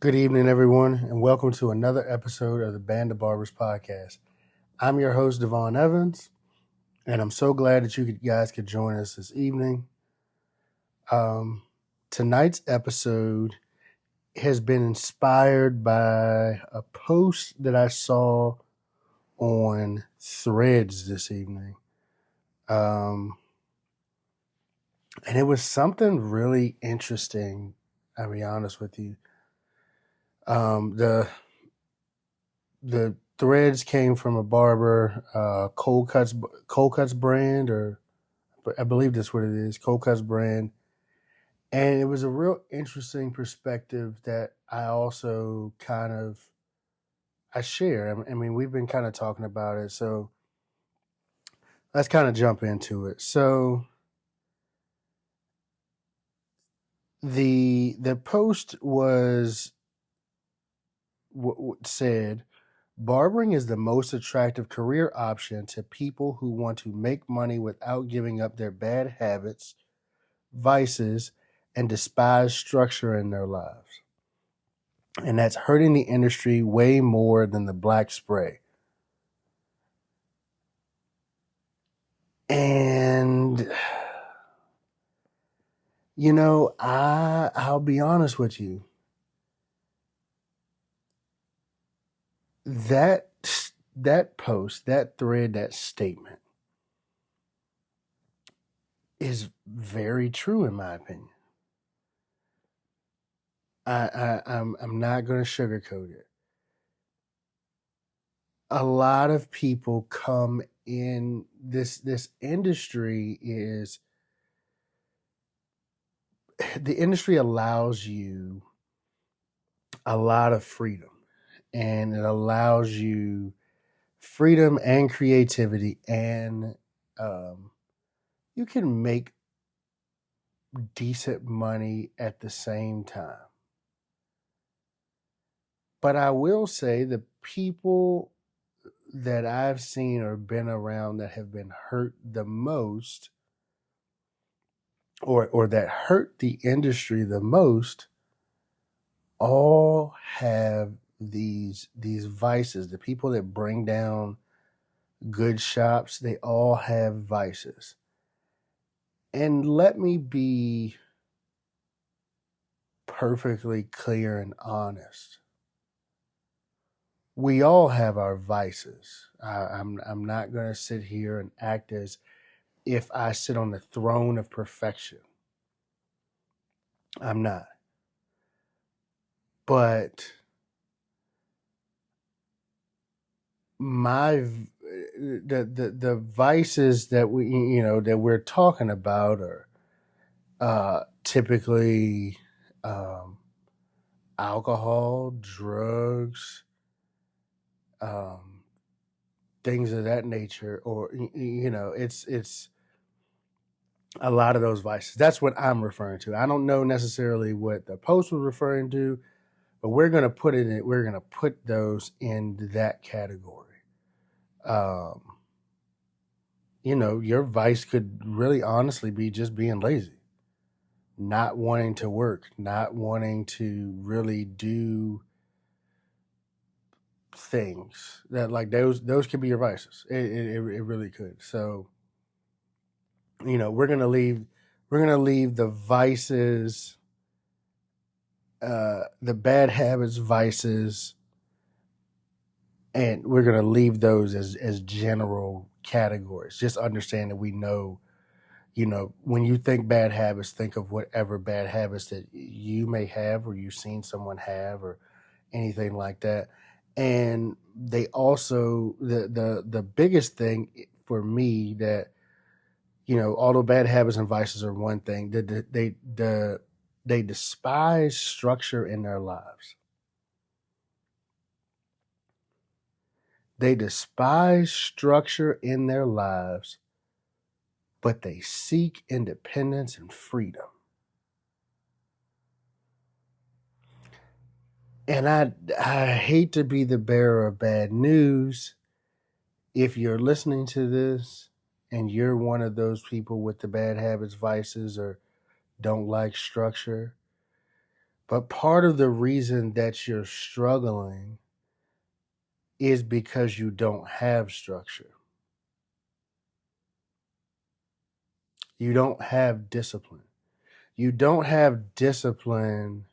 Good evening, everyone, and welcome to another episode of the Band of Barbers podcast. I'm your host, Devon Evans, and I'm so glad that you guys could join us this evening. Tonight's episode has been inspired by a post that I saw on Threads this evening. And it was something really interesting, I'll be honest with you. The threads came from a barber, Cold Cuts brand, or I believe that's what it is, Cold Cuts brand. And it was a real interesting perspective that I share. I mean, we've been kind of talking about it, so let's kind of jump into it. So the post was said, barbering is the most attractive career option to people who want to make money without giving up their bad habits, vices, and despised structure in their lives. And that's hurting the industry way more than the black spray. And I'll be honest with you. That post, that thread, that statement is very true in my opinion. I'm not going to sugarcoat it. A lot of people come in this industry is the industry allows you a lot of freedom, and it allows you freedom and creativity, and you can make decent money at the same time. But I will say the people that I've seen or been around that have been hurt the most, or that hurt the industry the most, all have these vices. The people that bring down good shops, they all have vices. And let me be perfectly clear and honest. We all have our vices. I'm not going to sit here and act as if I sit on the throne of perfection. I'm not. But the vices that we're talking about are typically alcohol, drugs, things of that nature, or it's a lot of those vices. That's what I'm referring to. I don't know necessarily what the post was referring to, but we're going to put those in that category. Your vice could really honestly be just being lazy, not wanting to work, not wanting to really do things that, like, those could be your vices. It really could. So, we're gonna leave the vices, the bad habits, vices, and we're gonna leave those as general categories. Just understand that we know, when you think bad habits, think of whatever bad habits that you may have or you've seen someone have or anything like that. And they also, the biggest thing for me, that, although bad habits and vices are one thing, they despise structure in their lives. They despise structure in their lives, but they seek independence and freedom. And I hate to be the bearer of bad news. If you're listening to this and you're one of those people with the bad habits, vices, or don't like structure, But part of the reason that you're struggling is because you don't have structure. You don't have discipline. You don't have discipline,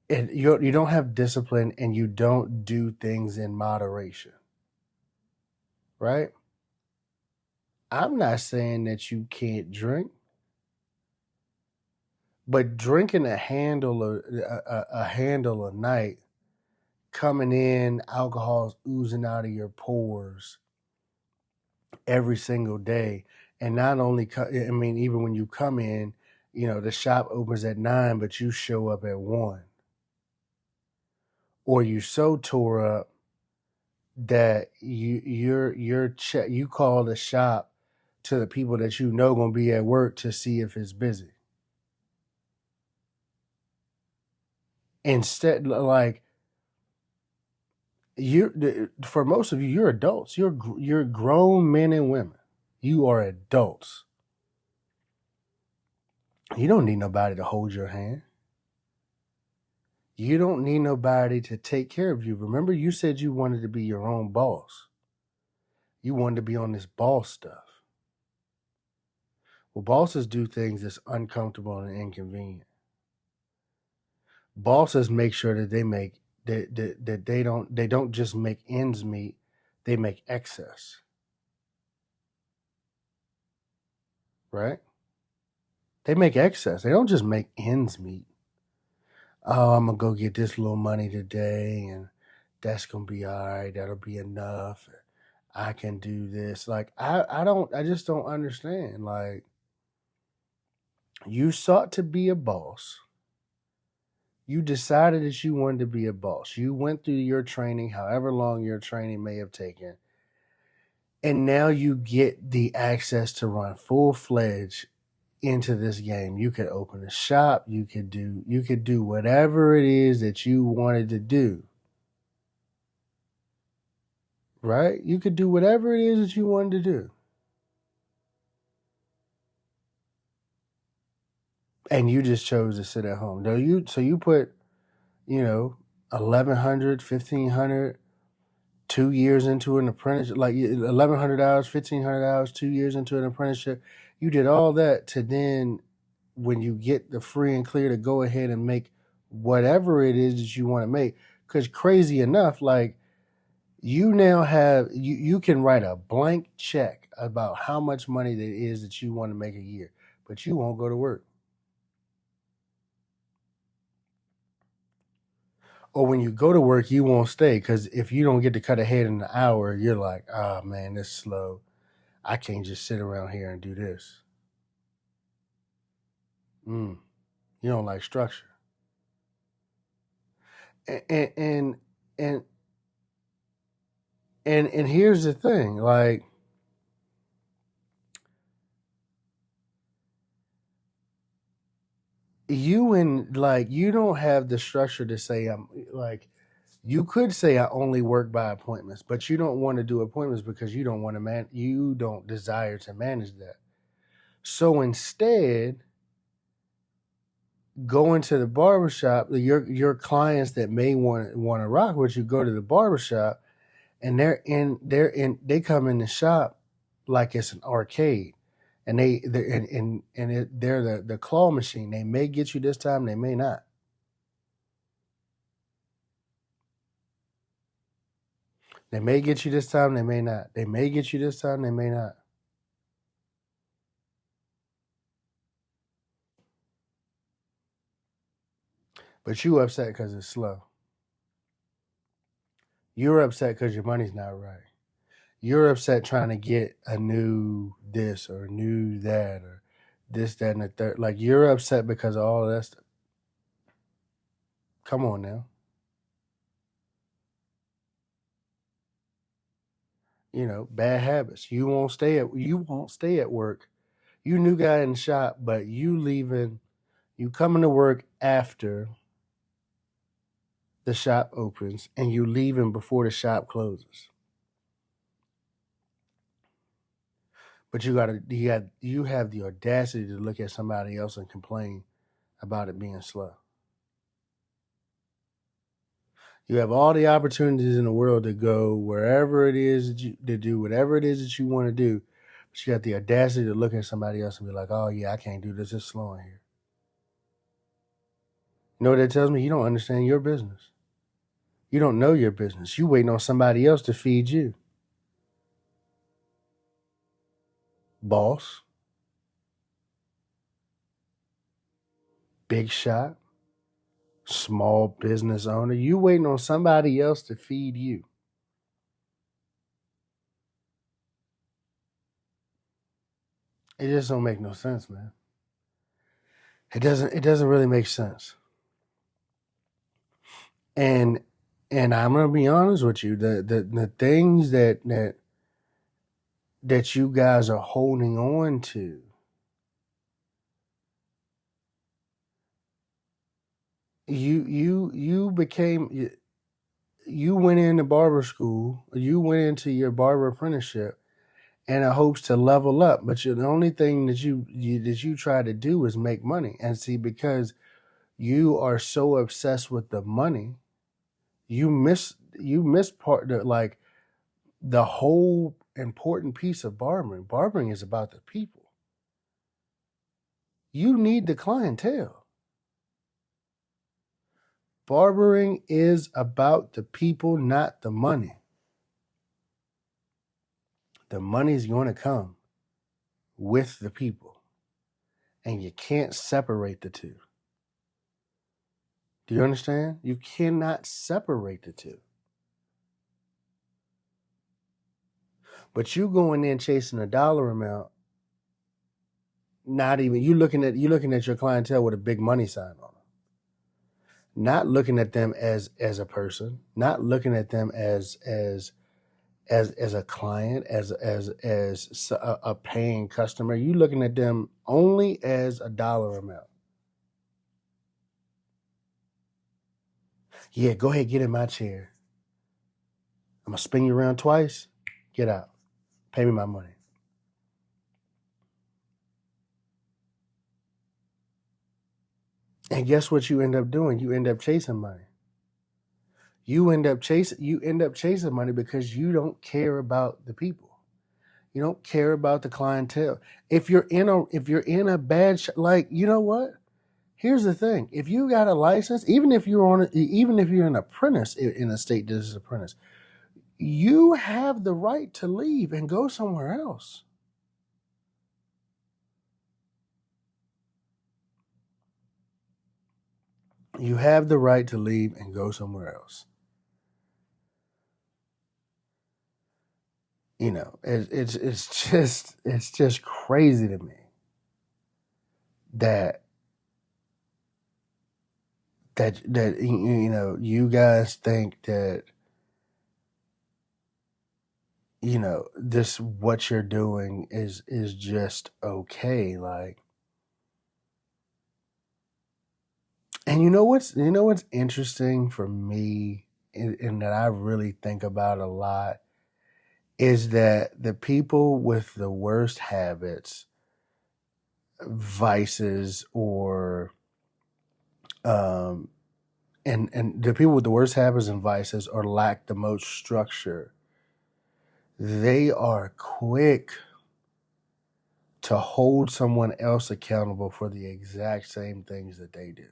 and you don't have discipline, and you don't do things in moderation, right? I'm not saying that you can't drink, but drinking a handle a night, coming in, alcohol's oozing out of your pores every single day, and not only, I mean, even when you come in, the shop opens at 9, but you show up at 1, or you so tore up that you call the shop to the people that you know gonna be at work to see if it's busy. Instead, like, for most of you, you're adults. You're grown men and women. You are adults. You don't need nobody to hold your hand. You don't need nobody to take care of you. Remember, you said you wanted to be your own boss. You wanted to be on this boss stuff. Well, bosses do things that's uncomfortable and inconvenient. Bosses make sure that they don't just make ends meet, they make excess. Right? They make excess. They don't just make ends meet. Oh, I'm gonna go get this little money today, and that's gonna be all right. That'll be enough. I can do this. Like, I just don't understand. Like, you sought to be a boss. You decided that you wanted to be a boss. You went through your training, however long your training may have taken, and now you get the access to run full fledged into this game. You could open a shop. You could do whatever it is that you wanted to do. Right? You could do whatever it is that you wanted to do. And you just chose to sit at home. So you put, 1,100, 1,500, 2 years into an apprenticeship, like 1,100 hours, 1,500 hours, 2 years into an apprenticeship. You did all that to then, when you get the free and clear to go ahead and make whatever it is that you want to make. Because crazy enough, like, you now have, you can write a blank check about how much money that is that you want to make a year, but you won't go to work. Or when you go to work, you won't stay, because if you don't get to cut ahead in an hour, you're like, oh man, this is slow. I can't just sit around here and do this. You don't like structure. And and and and here's the thing, like, you don't have the structure to say, I'm like, you could say I only work by appointments, but you don't want to do appointments because you don't want to you don't desire to manage that. So instead, go into the barbershop. Your clients that may want to rock with you go to the barbershop, and they come in the shop like it's an arcade, and they're the claw machine. They may get you this time, they may not. They may get you this time, they may not. They may get you this time, they may not. But you upset because it's slow. You're upset because your money's not right. You're upset trying to get a new this or a new that or this, that, and the third. Like, you're upset because of all of that stuff. Come on now. Bad habits. You won't stay at work. You new guy in the shop, but you coming to work after the shop opens, and you leaving before the shop closes. But you have the audacity to look at somebody else and complain about it being slow. You have all the opportunities in the world to go wherever it is that to do whatever it is that you want to do, but you got the audacity to look at somebody else and be like, "Oh yeah, I can't do this. It's slow in here." You know what that tells me? You don't understand your business. You don't know your business. You waiting on somebody else to feed you. Boss, big shot, small business owner. You waiting on somebody else to feed you. It just don't make no sense, man. It doesn't really make sense. And I'm gonna be honest with you, the things that you guys are holding on to, you became, you went into barber school, you went into your barber apprenticeship in hopes to level up, but the only thing that you try to do is make money. And see, because you are so obsessed with the money, you miss like the whole important piece of barbering. Barbering is about the people. You need the clientele. Barbering is about the people, not the money. The money's going to come with the people, and you can't separate the two. Do you understand? You cannot separate the two. But you going in chasing a dollar amount, not even you looking at your clientele with a big money sign on them, not looking at them as a person, not looking at them as a client, as a paying customer. You looking at them only as a dollar amount. Yeah, go ahead, get in my chair. I'm gonna spin you around twice. Get out. Pay me my money. And guess what you end up doing? You end up chasing money. You end up chasing money because you don't care about the people. You don't care about the clientele. If you're in a bad like, you know what? Here's the thing: if you got a license, even if you're an apprentice in a state that is apprentice, you have the right to leave and go somewhere else. You have the right to leave and go somewhere else. You know, it's just crazy to me that you guys think that this what you're doing is just okay, like. And you know what's interesting for me, and that I really think about a lot, is that the people with the worst habits, vices, or um and the people with the worst habits and vices, or lack the most structure, they are quick to hold someone else accountable for the exact same things that they do.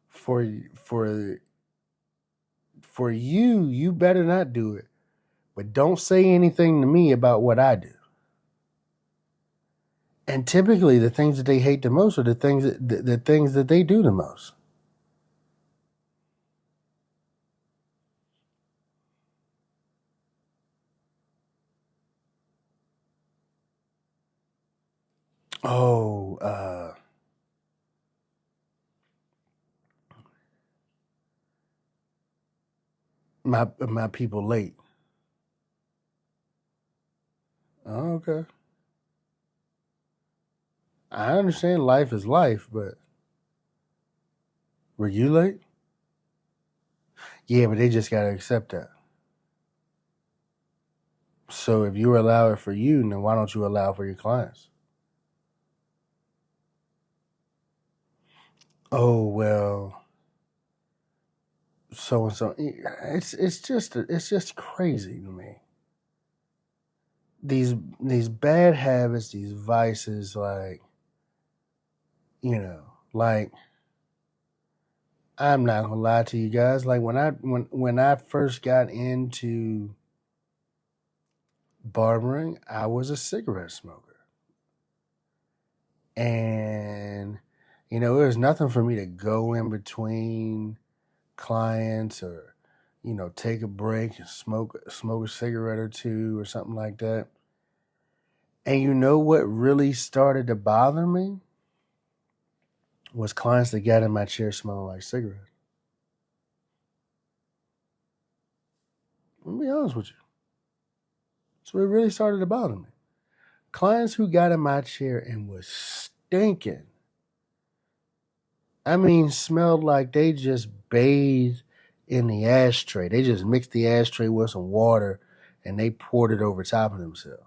For for for you better not do it. But don't say anything to me about what I do. And typically, the things that they hate the most are the things that they do the most. Oh, my people late. Oh, okay. I understand life is life, but were you late? Yeah, but they just gotta accept that. So if you allow it for you, then why don't you allow it for your clients? oh well, so and so. It's just crazy to me. These bad habits, these vices, like you know, like I'm not gonna lie to you guys. Like when I first got into barbering, I was a cigarette smoker, and there was nothing for me to go in between clients or take a break and smoke a cigarette or two or something like that. And you know what really started to bother me was clients that got in my chair smelling like cigarettes. I'll be honest with you. So it really started to bother me. Clients who got in my chair and was stinking. I mean, smelled like they just bathed in the ashtray. They just mixed the ashtray with some water and they poured it over top of themselves.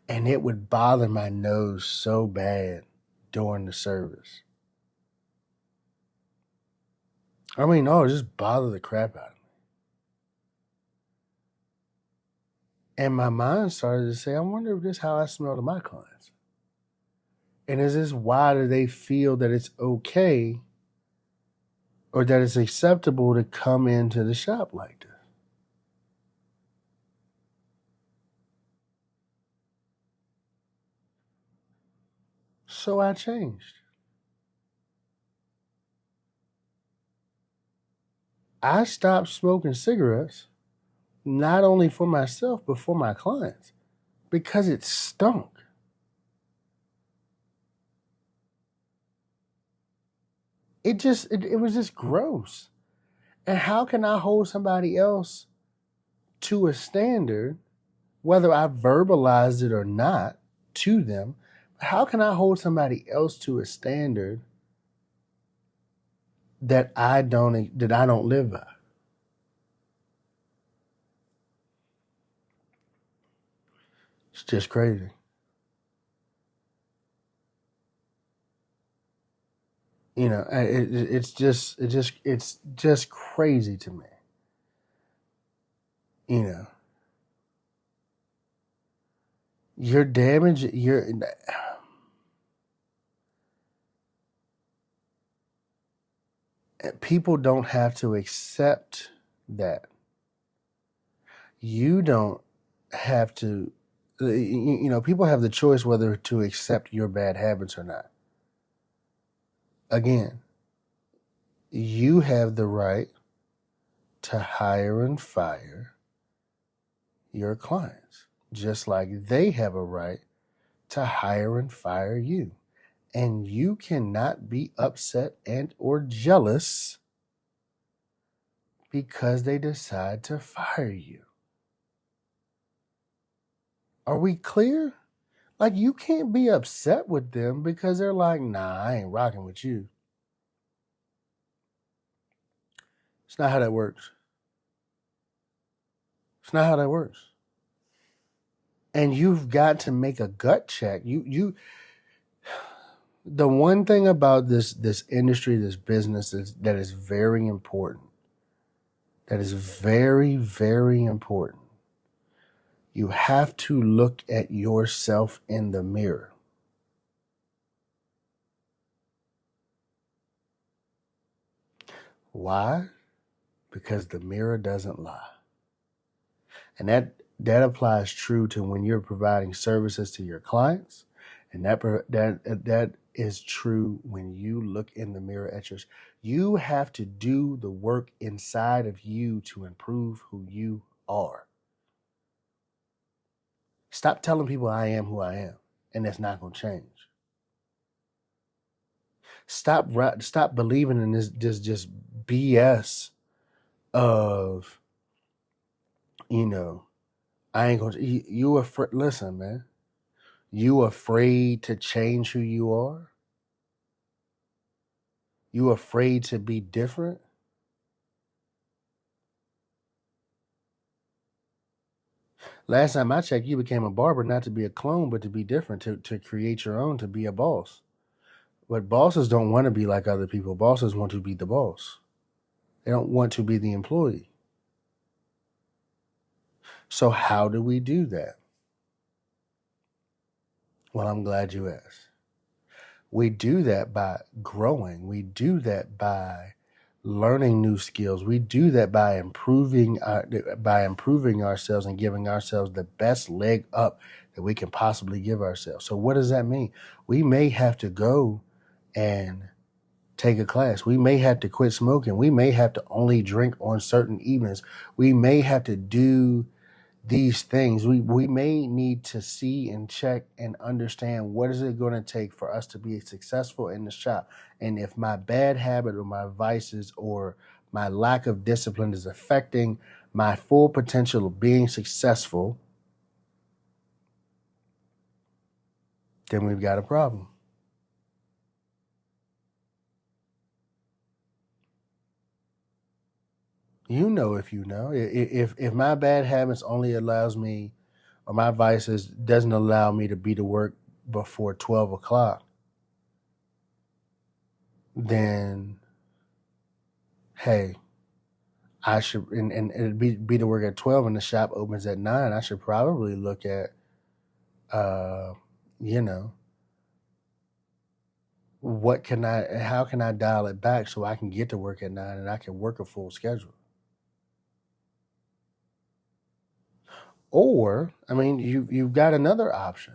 And it would bother my nose so bad during the service. I mean, it just bother the crap out of me. And my mind started to say, I wonder if this is how I smell to my clients. And is this why do they feel that it's okay or that it's acceptable to come into the shop like this? So I changed. I stopped smoking cigarettes, not only for myself, but for my clients, because it stunk. It was just gross. And how can I hold somebody else to a standard, whether I verbalize it or not to them? How can I hold somebody else to a standard that I don't live by? It's just crazy. It's just crazy to me. You know, you're damaged. People don't have to accept that. You don't have to. People have the choice whether to accept your bad habits or not. Again, you have the right to hire and fire your clients, just like they have a right to hire and fire you. And you cannot be upset and or jealous because they decide to fire you. Are we clear? Like, you can't be upset with them because they're like, nah, I ain't rocking with you. It's not how that works. It's not how that works. And you've got to make a gut check. The one thing about this industry, this business that is very important. That is very, very important. You have to look at yourself in the mirror. Why? Because the mirror doesn't lie. And that applies true to when you're providing services to your clients, and that is true when you look in the mirror at yours. You have to do the work inside of you to improve who you are. Stop telling people I am who I am, and that's not going to change. Stop believing in this just BS of I ain't gonna. You afraid? Listen, man. You afraid to change who you are? You afraid to be different? Last time I checked, you became a barber not to be a clone, but to be different, to create your own, to be a boss. But bosses don't want to be like other people. Bosses want to be the boss. They don't want to be the employee. So how do we do that? Well, I'm glad you asked. We do that by growing. We do that by learning new skills. We do that by improving ourselves and giving ourselves the best leg up that we can possibly give ourselves. So what does that mean? We may have to go and take a class. We may have to quit smoking. We may have to only drink on certain evenings. We may have to do these things. We may need to see and check and understand what is it going to take for us to be successful in the shop. And if my bad habit or my vices or my lack of discipline is affecting my full potential of being successful, then we've got a problem. You know, if you know, if my bad habits only allows me, or my vices doesn't allow me to be to work before 12 o'clock, then hey, I should, and it'd be to work at 12 and the shop opens at 9. I should probably look at, uh, you know, how can I dial it back so I can get to work at 9 and I can work a full schedule? Or, I mean, you've got another option.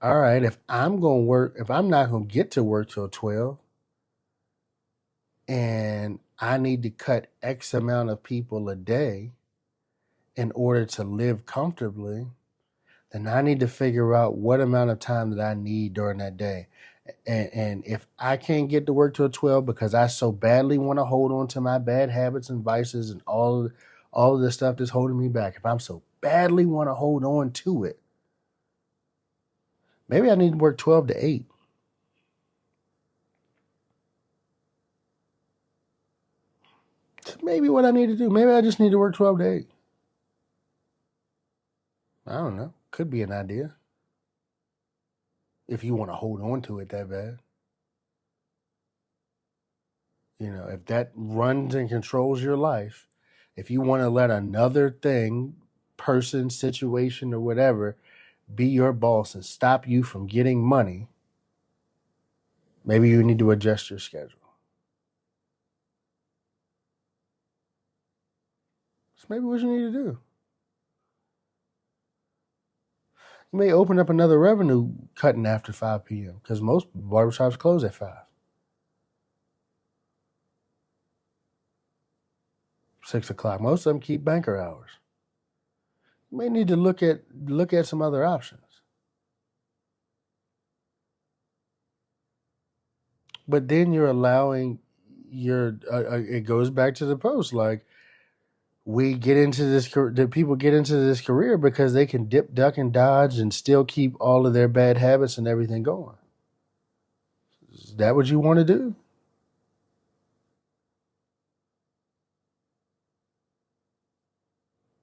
All right, if I'm not going to get to work till 12 and I need to cut X amount of people a day in order to live comfortably, then I need to figure out what amount of time that I need during that day. And if I can't get to work till 12 because I so badly want to hold on to my bad habits and vices and all of the stuff that's holding me back, if I'm so badly want to hold on to it, maybe I need to work 12 to 8. That's maybe what I need to do. Maybe I just need to work 12 to 8. I don't know. Could be an idea if you want to hold on to it that bad. You know, if that runs and controls your life, if you want to let another thing, person, situation, or whatever be your boss and stop you from getting money, maybe you need to adjust your schedule. That's maybe what you need to do. You may open up another revenue cutting after 5 p.m. because most barbershops close at 5, 6 o'clock. Most of them keep banker hours. You may need to look at some other options. But then you're allowing it goes back to the post, like, we get into this, the people get into this career because they can dip, duck, and dodge and still keep all of their bad habits and everything going. Is that what you want to do?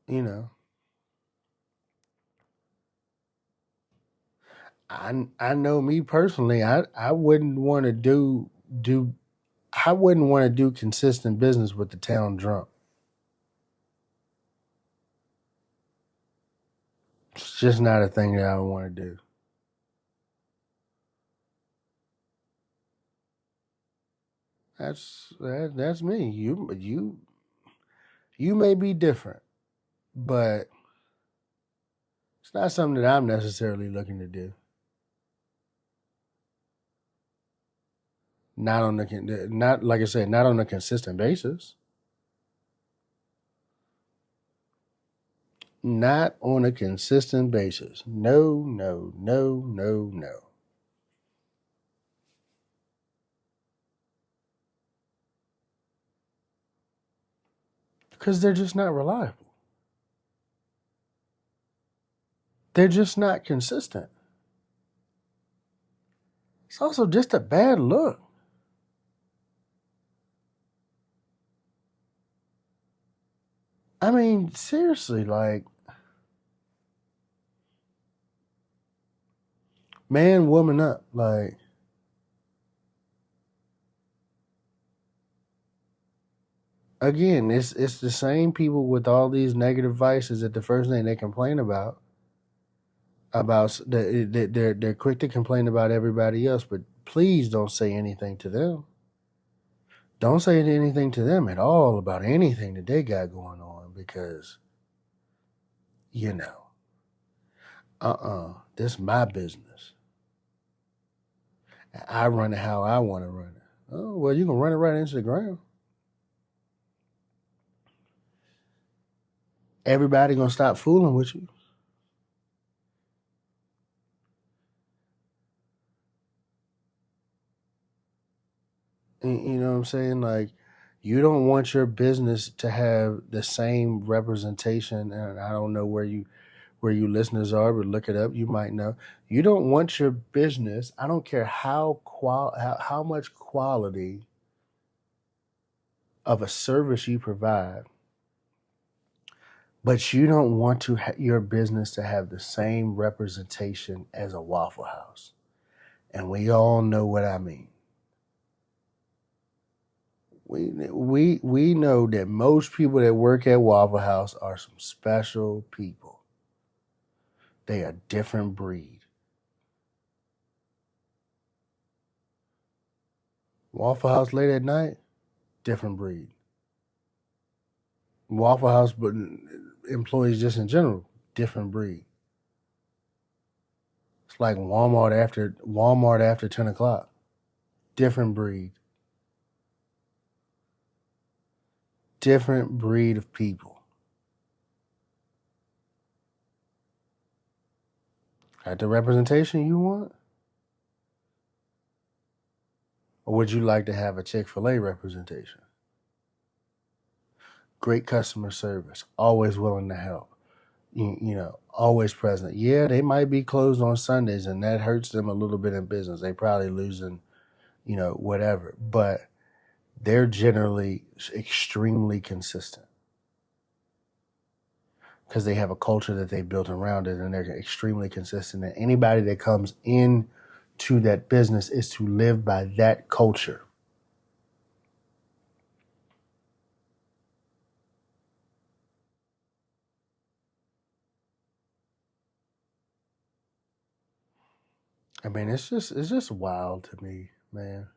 You know, I know me personally, I wouldn't want to do I wouldn't want to do consistent business with the town drunk. It's just not a thing that I would want to do. That's me. You may be different, but it's not something that I'm necessarily looking to do. Not like I said, not on a consistent basis. Not on a consistent basis. No, no, no, no, no. Because they're just not reliable. They're just not consistent. It's also just a bad look. I mean, seriously, like, Man, woman up. Like, again, it's the same people with all these negative vices that the first thing they complain about they're quick to complain about everybody else, but please don't say anything to them. Don't say anything to them at all about anything that they got going on, because you know, this is my business. I run it how I want to run it. Oh well, you can run it right into the ground. Everybody gonna stop fooling with you. You know what I'm saying? Like, you don't want your business to have the same representation. And I don't know where you listeners are, but look it up. You might know. You don't want your business. I don't care how much quality of a service you provide, but you don't want your business to have the same representation as a Waffle House. And we all know what I mean. We know that most people that work at Waffle House are some special people. They are a different breed. Waffle House late at night, different breed. Waffle House, but employees just in general, different breed. It's like Walmart after 10 o'clock, different breed, different breed of people. Got the representation you want, or would you like to have a Chick-fil-A representation? Great customer service, always willing to help. You know, always present. Yeah, they might be closed on Sundays, and that hurts them a little bit in business. They probably losing, whatever. But they're generally extremely consistent because they have a culture that they built around it, and they're extremely consistent. And anybody that comes in to that business is to live by that culture. I mean, it's just wild to me, man.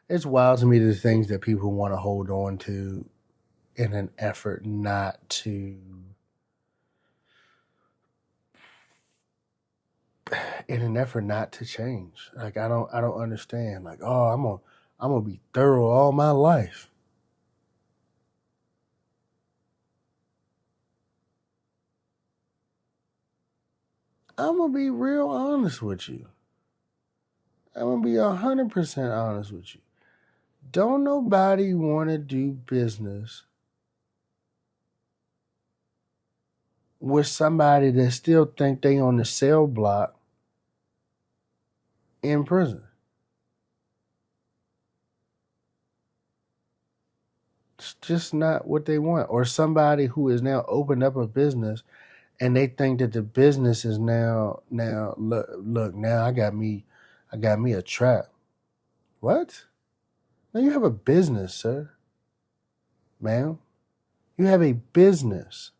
It's wild to me the things that people want to hold on to in an effort not to change. Like, I don't understand. Like, oh, I'm gonna be thorough all my life. I'm gonna be real honest with you. I'm gonna be 100% honest with you. Don't nobody want to do business with somebody that still think they on the cell block in prison. It's just not what they want. Or somebody who has now opened up a business and they think that the business is now look now I got me a trap. What? Now you have a business, sir, ma'am. You have a business.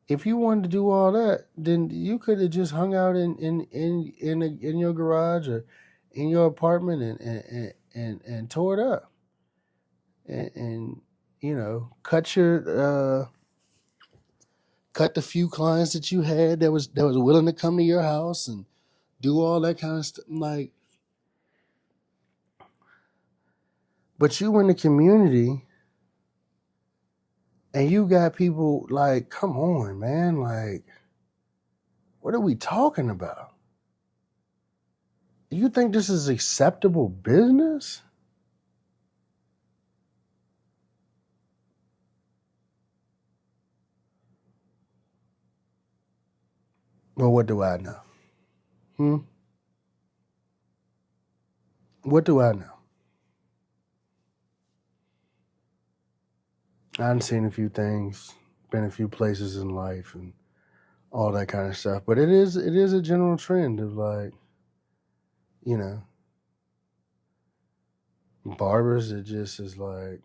If you wanted to do all that, then you could have just hung out in your garage or in your apartment and tore it up and cut the few clients that you had that was willing to come to your house and do all that kind of stuff. Like, but you in the community and you got people like, come on, man, like, what are we talking about? You think this is acceptable business? Well, what do I know? Hmm? What do I know? I've seen a few things, been a few places in life, and all that kind of stuff. But it is a general trend of like, you know, barbers. It just is like,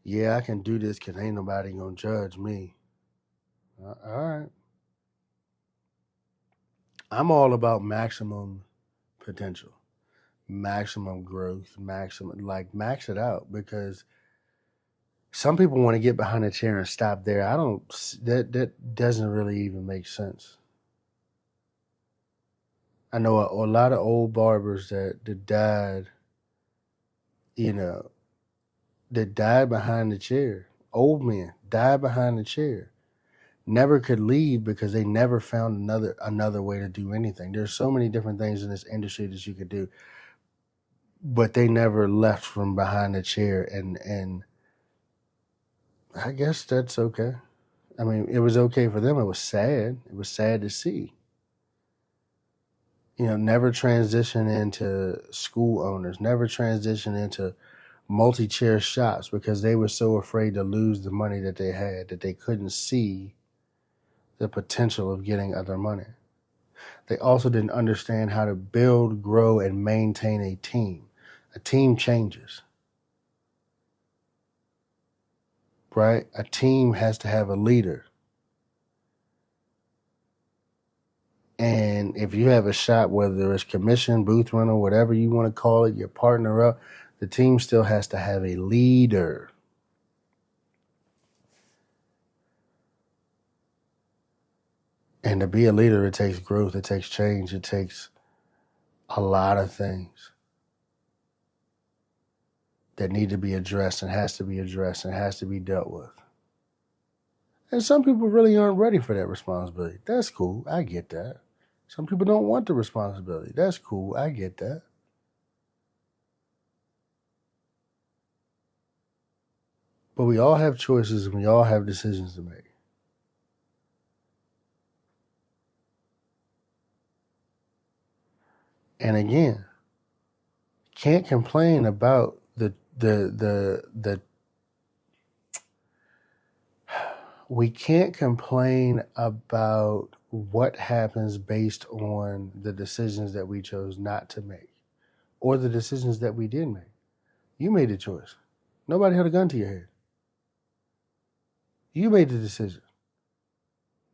yeah, I can do this because ain't nobody gonna judge me. All right, I'm all about maximum potential, maximum growth, maximum like max it out because some people want to get behind a chair and stop there. I don't. That doesn't really even make sense. I know a lot of old barbers that died, you know, that died behind the chair. Old men died behind the chair. Never could leave because they never found another way to do anything. There's so many different things in this industry that you could do, but they never left from behind the chair. And I guess that's okay. I mean, it was okay for them. It was sad. It was sad to see. Never transition into school owners. Never transition into multi-chair shops because they were so afraid to lose the money that they had that they couldn't see the potential of getting other money. They also didn't understand how to build, grow, and maintain a team. A team changes, right? A team has to have a leader. And if you have a shop, whether it's commission, booth rental, whatever you want to call it, your partner up, the team still has to have a leader. And to be a leader, it takes growth, it takes change, it takes a lot of things that need to be addressed and has to be addressed and has to be dealt with. And some people really aren't ready for that responsibility. That's cool. I get that. Some people don't want the responsibility. That's cool. I get that. But we all have choices and we all have decisions to make. And again, can't complain about the we can't complain about what happens based on the decisions that we chose not to make or the decisions that we did make. You made the choice. Nobody held a gun to your head. You made the decision.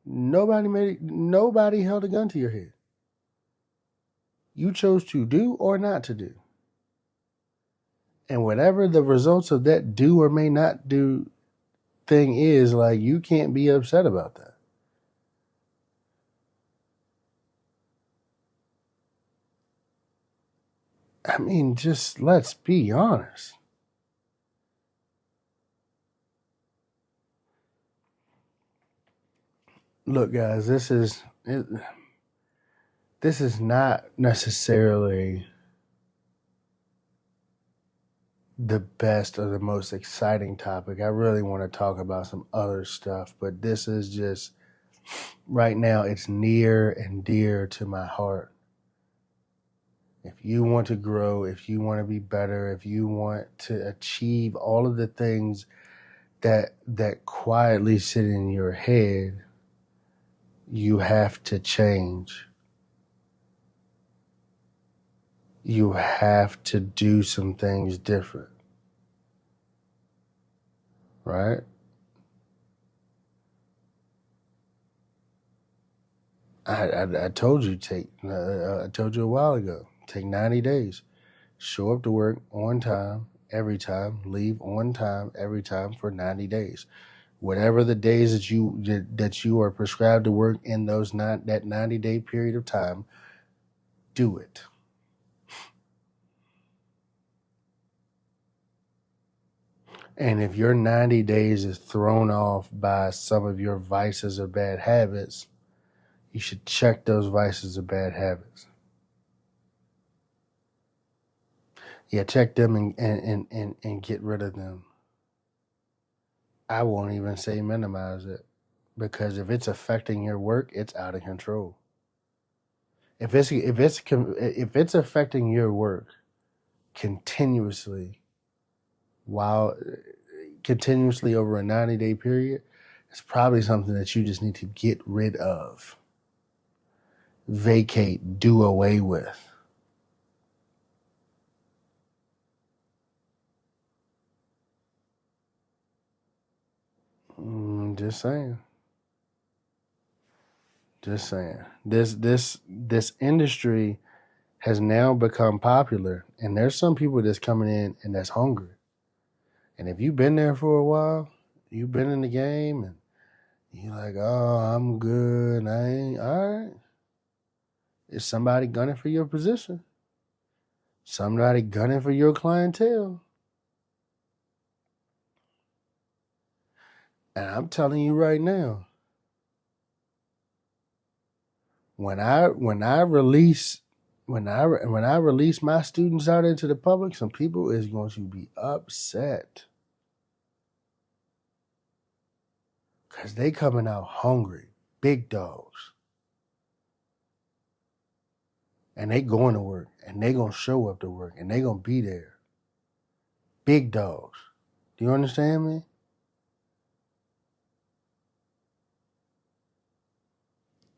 Nobody held a gun to your head. You chose to do or not to do. And whatever the results of that do or may not do thing is, like, you can't be upset about that. I mean, just let's be honest. Look, guys, this is not necessarily the best or the most exciting topic. I really want to talk about some other stuff, but this is just right now, it's near and dear to my heart. If you want to grow, if you want to be better, if you want to achieve all of the things that quietly sit in your head, you have to change. You have to do some things different, right? I told you I told you a while ago. Take 90 days. Show up to work on time every time. Leave on time every time for 90 days. Whatever the days that you are prescribed to work in that 90-day period of time, do it. And if your 90 days is thrown off by some of your vices or bad habits, you should check those vices or bad habits. Yeah, check them and get rid of them. I won't even say minimize it, because if it's affecting your work, it's out of control. If it's affecting your work continuously over a 90-day period, It's probably something that you just need to get rid of, vacate, do away with. Just saying. Just saying. This industry has now become popular, and there's some people that's coming in and that's hungry. And if you've been there for a while, you've been in the game, and you're like, oh, I'm good. I ain't all right. Is somebody gunning for your position? Somebody gunning for your clientele? And I'm telling you right now, when I release my students out into the public, some people is going to be upset because they coming out hungry, big dogs, and they going to work, and they gonna show up to work, and they gonna be there, big dogs. Do you understand me?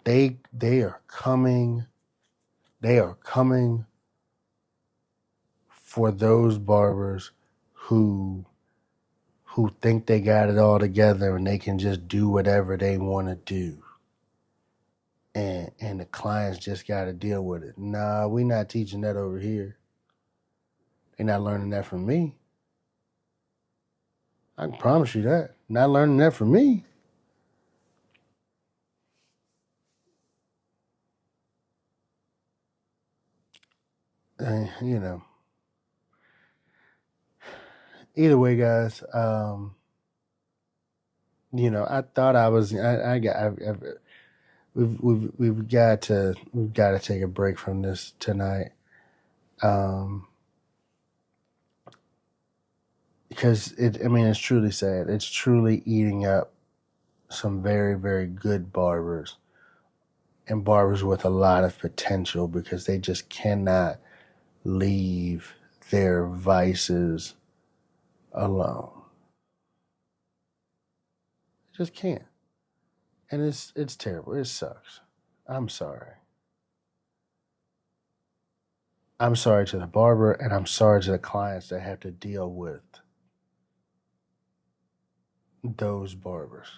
They are coming. They are coming for those barbers who think they got it all together and they can just do whatever they want to do. And the clients just got to deal with it. Nah, we not teaching that over here. They're not learning that from me. I can promise you that. Not learning that from me. You know. Either way, guys. I thought I was. We've got to take a break from this tonight. Because it's truly sad. It's truly eating up some very, very good barbers and barbers with a lot of potential because they just cannot leave their vices alone. They just can't. And it's terrible. It sucks. I'm sorry. I'm sorry to the barber, and I'm sorry to the clients that have to deal with those barbers.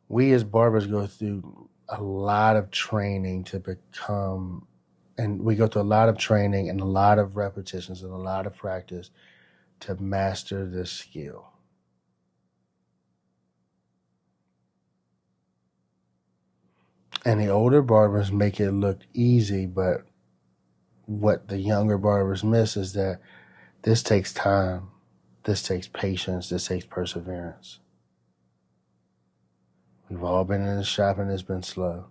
We as barbers go through a lot of training to become, and we go through a lot of training and a lot of repetitions and a lot of practice to master this skill. And the older barbers make it look easy, but what the younger barbers miss is that this takes time, this takes patience, this takes perseverance. We've all been in the shop and it's been slow.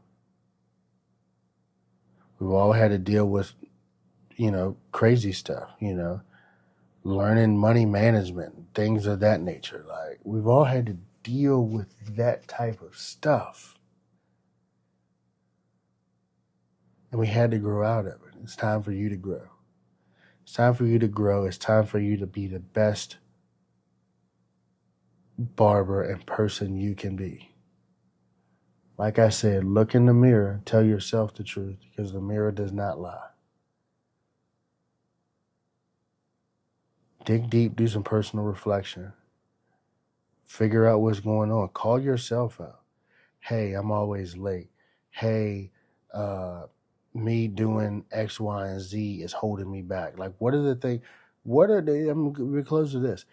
We've all had to deal with, crazy stuff, learning money management, things of that nature. Like, we've all had to deal with that type of stuff. And we had to grow out of it. It's time for you to grow. It's time for you to grow. It's time for you to be the best barber and person you can be. Like I said, look in the mirror, tell yourself the truth because the mirror does not lie. Dig deep, do some personal reflection. Figure out what's going on. Call yourself out. Hey, I'm always late. Hey, me doing X, Y, and Z is holding me back. Like, what are the things? What are they? I'm going to be close to this.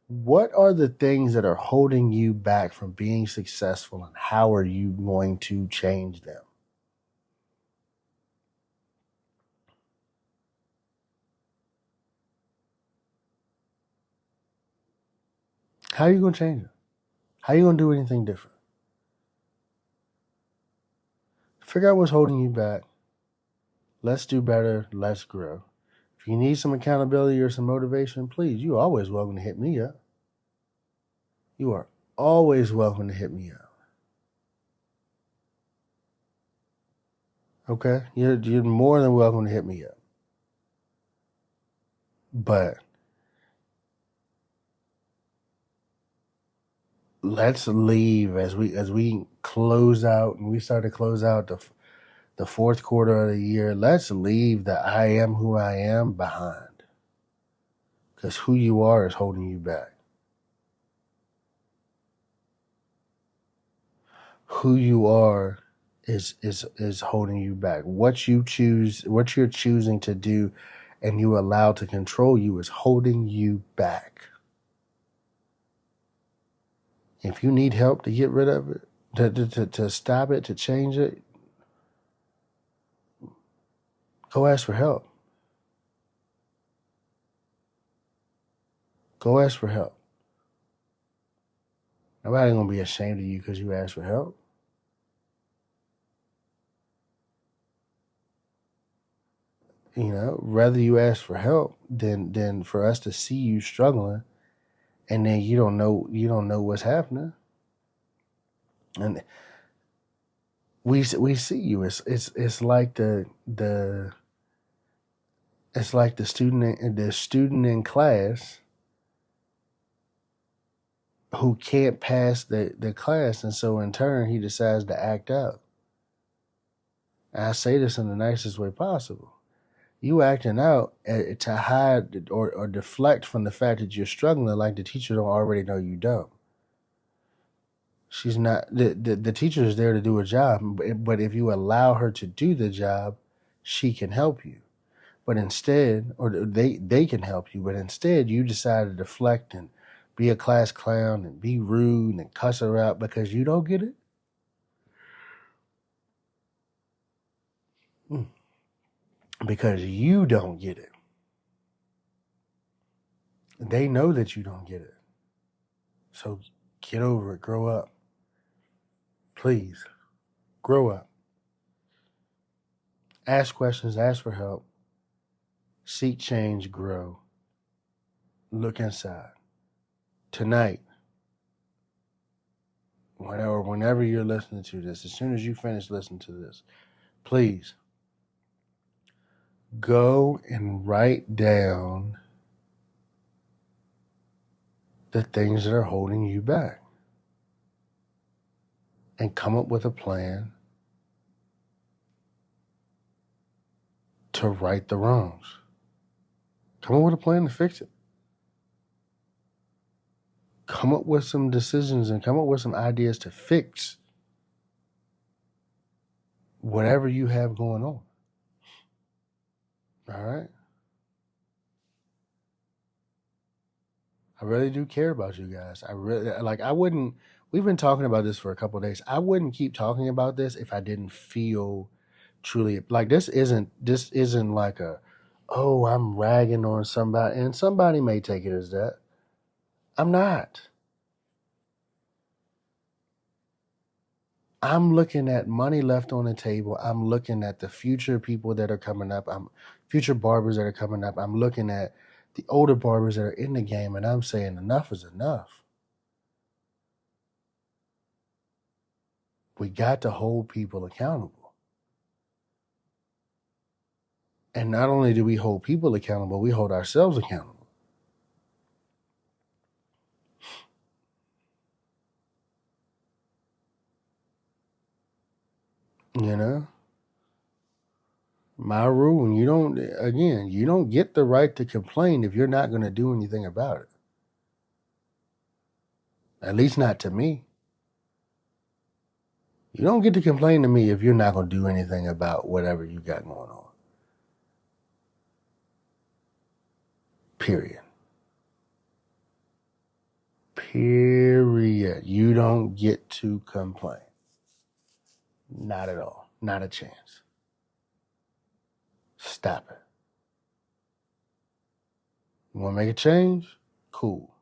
What are the things that are holding you back from being successful, and how are you going to change them? How are you going to change it? How are you going to do anything different? Figure out what's holding you back. Let's do better. Let's grow. If you need some accountability or some motivation, please, you're always welcome to hit me up. You are always welcome to hit me up. Okay? You're more than welcome to hit me up. But let's leave as we close out and we start to close out the fourth quarter of the year. Let's leave the I am who I am behind, because who you are is holding you back. Who you are is holding you back. What you choose, what you're choosing to do, and you allow to control you is holding you back. If you need help to get rid of it, to stop it, to change it, go ask for help. Go ask for help. Nobody's gonna be ashamed of you because you asked for help. Rather you ask for help than for us to see you struggling, and then you don't know what's happening, and we see you. It's like the student in class who can't pass the class, and so in turn he decides to act out. And I say this in the nicest way possible. You acting out to hide or deflect from the fact that you're struggling, like the teacher don't already know you don't. She's not the teacher is there to do a job, but if you allow her to do the job, she can help you. But instead, or they can help you, but instead you decide to deflect and be a class clown and be rude and cuss her out because you don't get it. Because you don't get it. They know that you don't get it. So get over it. Grow up. Please, grow up. Ask questions. Ask for help. Seek change. Grow. Look inside. Tonight, whenever you're listening to this, as soon as you finish listening to this, please go and write down the things that are holding you back and come up with a plan to right the wrongs. Come up with a plan to fix it. Come up with some decisions and come up with some ideas to fix whatever you have going on. All right? I really do care about you guys. We've been talking about this for a couple of days. I wouldn't keep talking about this if I didn't feel truly like this isn't like I'm ragging on somebody, and somebody may take it as that. I'm not. I'm looking at money left on the table. I'm looking at the future people that are coming up. I'm future barbers that are coming up. I'm looking at the older barbers that are in the game, and I'm saying enough is enough. We got to hold people accountable. And not only do we hold people accountable, we hold ourselves accountable. You know? My rule, you don't get the right to complain if you're not going to do anything about it. At least not to me. You don't get to complain to me if you're not going to do anything about whatever you got going on. Period. Period. You don't get to complain. Not at all. Not a chance. Stop it. You want to make a change? Cool.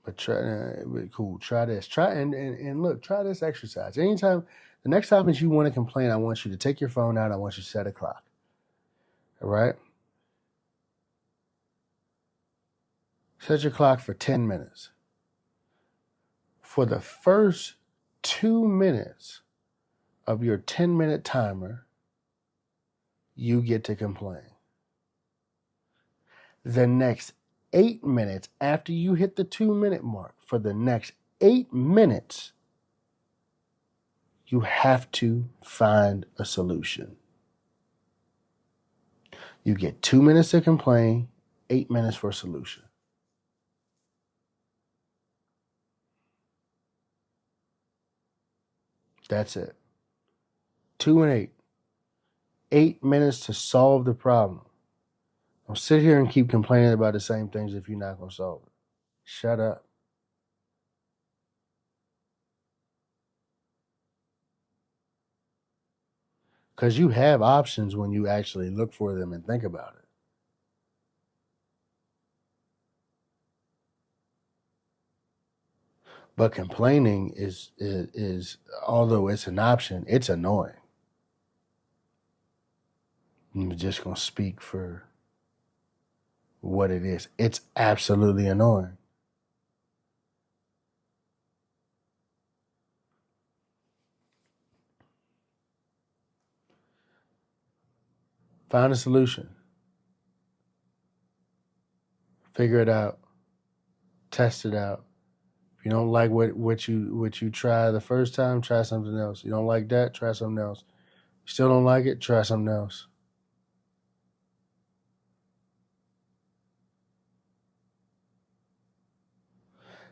But try this. Try and look, try this exercise. The next time that you want to complain, I want you to take your phone out. I want you to set a clock. All right? Set your clock for 10 minutes. For the first 2 minutes of your 10-minute timer, you get to complain. The next 8 minutes after you hit the 2-minute mark, for the next 8 minutes, you have to find a solution. You get 2 minutes to complain, 8 minutes for a solution. That's it. 2 and 8. 8 minutes to solve the problem. Don't sit here and keep complaining about the same things if you're not going to solve it. Shut up. Because you have options when you actually look for them and think about it. But complaining is although it's an option, it's annoying. I'm just going to speak for what it is. It's absolutely annoying. Find a solution. Figure it out. Test it out. If you don't like what you try the first time, try something else. You don't like that, try something else. You still don't like it, try something else.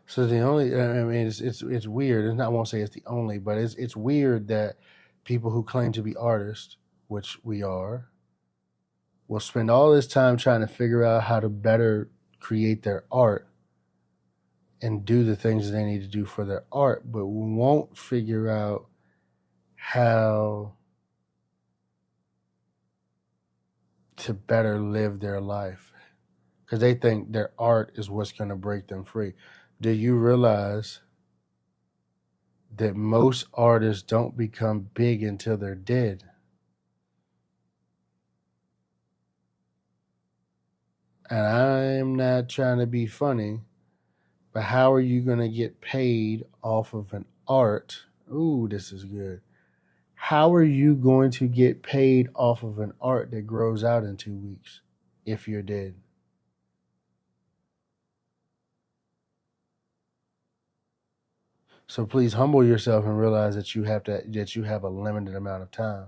So the only, I mean, it's weird. I won't say it's the only, but it's weird that people who claim to be artists, which we are, will spend all this time trying to figure out how to better create their art and do the things that they need to do for their art, but won't figure out how to better live their life because they think their art is what's going to break them free. Do you realize that most artists don't become big until they're dead? And I'm not trying to be funny, but how are you going to get paid off of an art? Ooh, this is good. How are you going to get paid off of an art that grows out in 2 weeks if you're dead? So please humble yourself and realize that you have a limited amount of time.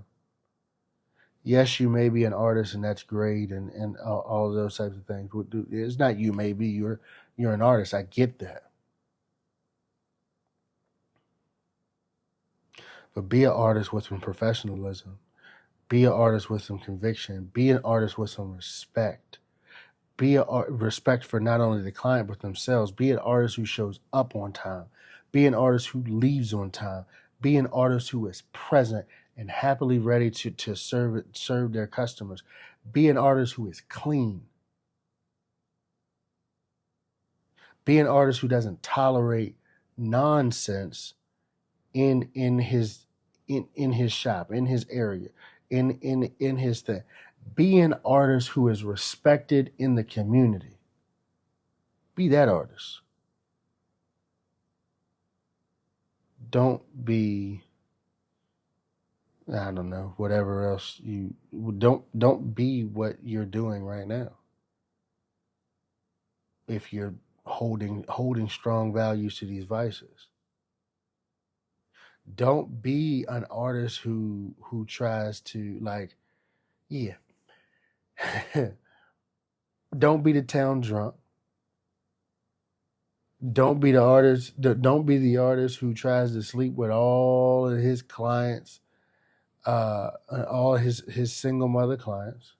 Yes, you may be an artist and that's great and all those types of things. It's not you maybe, you're an artist. I get that. But be an artist with some professionalism. Be an artist with some conviction. Be an artist with some respect. Be respect for not only the client but themselves. Be an artist who shows up on time. Be an artist who leaves on time. Be an artist who is present and happily ready to serve their customers. Be an artist who is clean. Be an artist who doesn't tolerate nonsense in his shop, in his area, in his thing. Be an artist who is respected in the community. Be that artist. Don't be, I don't know, whatever else you don't be what you're doing right now. If you're holding strong values to these vices. Don't be an artist who tries to yeah. Don't be the town drunk. Don't be the artist. Don't be the artist who tries to sleep with all of his clients, all his single mother clients.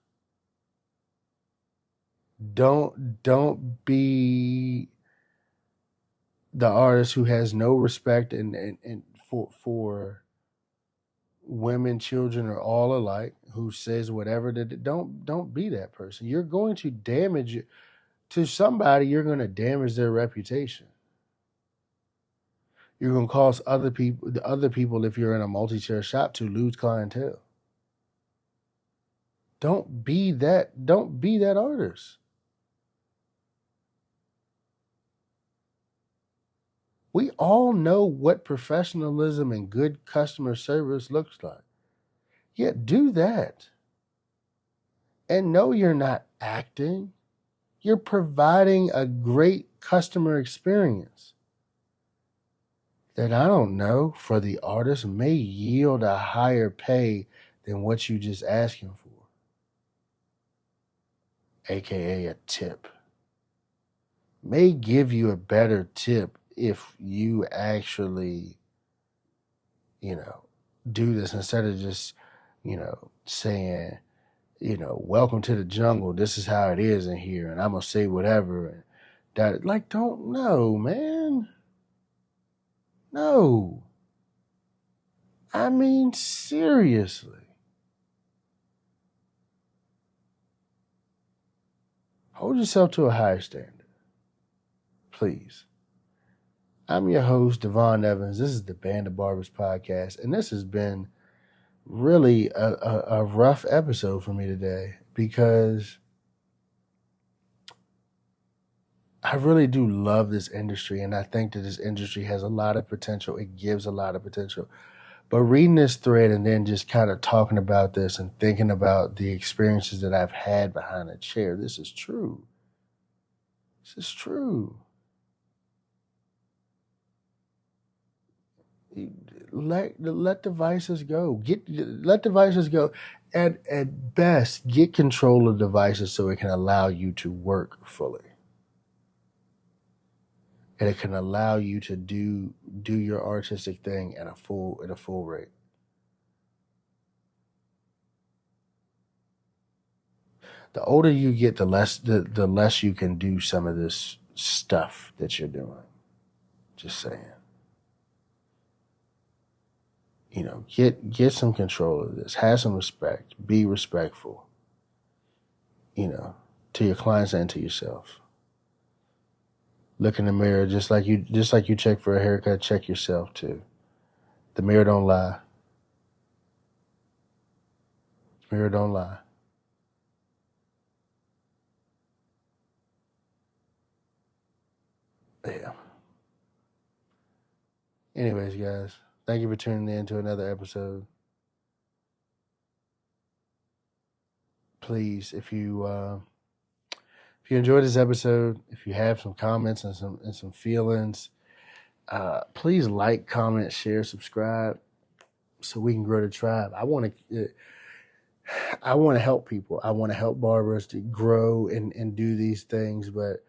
Don't be the artist who has no respect and for women, children are all alike. Who says whatever that don't be that person. You're going to damage to somebody. You're going to damage their reputation. You're going to cause other people, if you're in a multi-chair shop, to lose clientele. Don't be that artist. We all know what professionalism and good customer service looks like. Yeah, do that. And no, you're not acting. You're providing a great customer experience that, I don't know, for the artist may yield a higher pay than what you just asking for, aka a tip. May give you a better tip if you actually, do this instead of just, saying, welcome to the jungle. This is how it is in here, and I'm gonna say whatever. And that, like, don't know, man. No. I mean, seriously. Hold yourself to a higher standard, please. I'm your host, Devon Evans. This is the Band of Barbers podcast, and this has been really a rough episode for me today because I really do love this industry, and I think that this industry has a lot of potential. It gives a lot of potential. But reading this thread and then just kind of talking about this and thinking about the experiences that I've had behind a chair, this is true. This is true. Let devices go. Let devices go. At best, get control of devices so it can allow you to work fully. And it can allow you to do your artistic thing at a full rate. The older you get, the less you can do some of this stuff that you're doing. Just saying. Get some control of this. Have some respect. Be respectful. To your clients and to yourself. Look in the mirror, just like you check for a haircut, check yourself too. The mirror don't lie. The mirror don't lie. Yeah. Anyways, guys, thank you for tuning in to another episode. Please, if you enjoyed this episode, if you have some comments and some feelings, please like, comment, share, subscribe, so we can grow the tribe. I want to help people. I want to help barbers to grow and do these things, but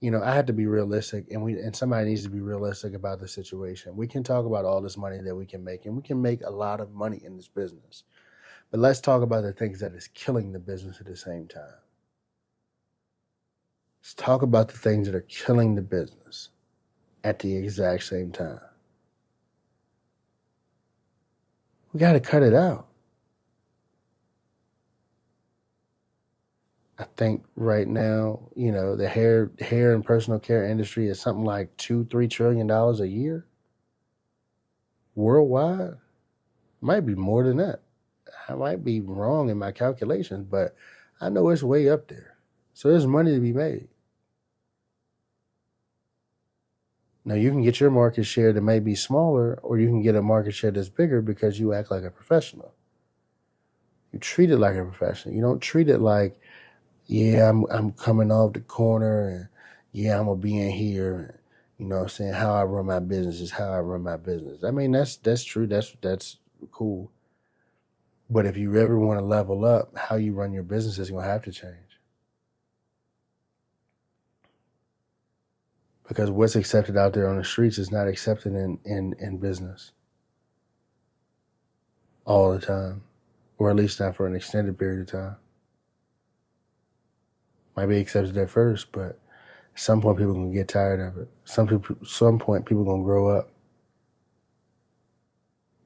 I have to be realistic, and somebody needs to be realistic about the situation. We can talk about all this money that we can make, and we can make a lot of money in this business, but let's talk about the things that is killing the business at the same time. Let's talk about the things that are killing the business at the exact same time. We got to cut it out. I think right now, the hair and personal care industry is something like $2-3 trillion a year worldwide. Might be more than that. I might be wrong in my calculations, but I know it's way up there. So there's money to be made. Now, you can get your market share that may be smaller, or you can get a market share that's bigger because you act like a professional. You treat it like a professional. You don't treat it like, yeah, I'm coming off the corner, and yeah, I'm gonna be in here. And, saying how I run my business is how I run my business. I mean, that's true. That's cool. But if you ever want to level up, how you run your business is gonna have to change. Because what's accepted out there on the streets is not accepted in business all the time, or at least not for an extended period of time. Might be accepted at first, but at some point people gonna get tired of it. Some point people gonna grow up.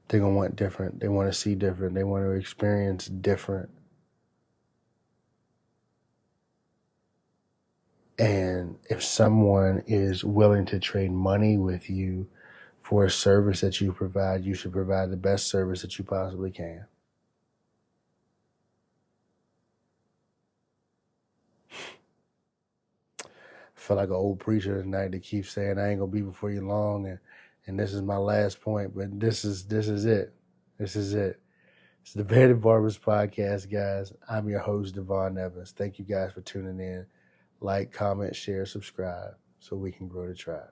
They're gonna want different. They want to see different. They want to experience different. And if someone is willing to trade money with you for a service that you provide, you should provide the best service that you possibly can. I feel like an old preacher tonight that keeps saying, I ain't gonna be before you long, and this is my last point, but this is it. This is it. It's the Band of Barbers podcast, guys. I'm your host, Devon Evans. Thank you guys for tuning in. Like, comment, share, subscribe so we can grow the tribe.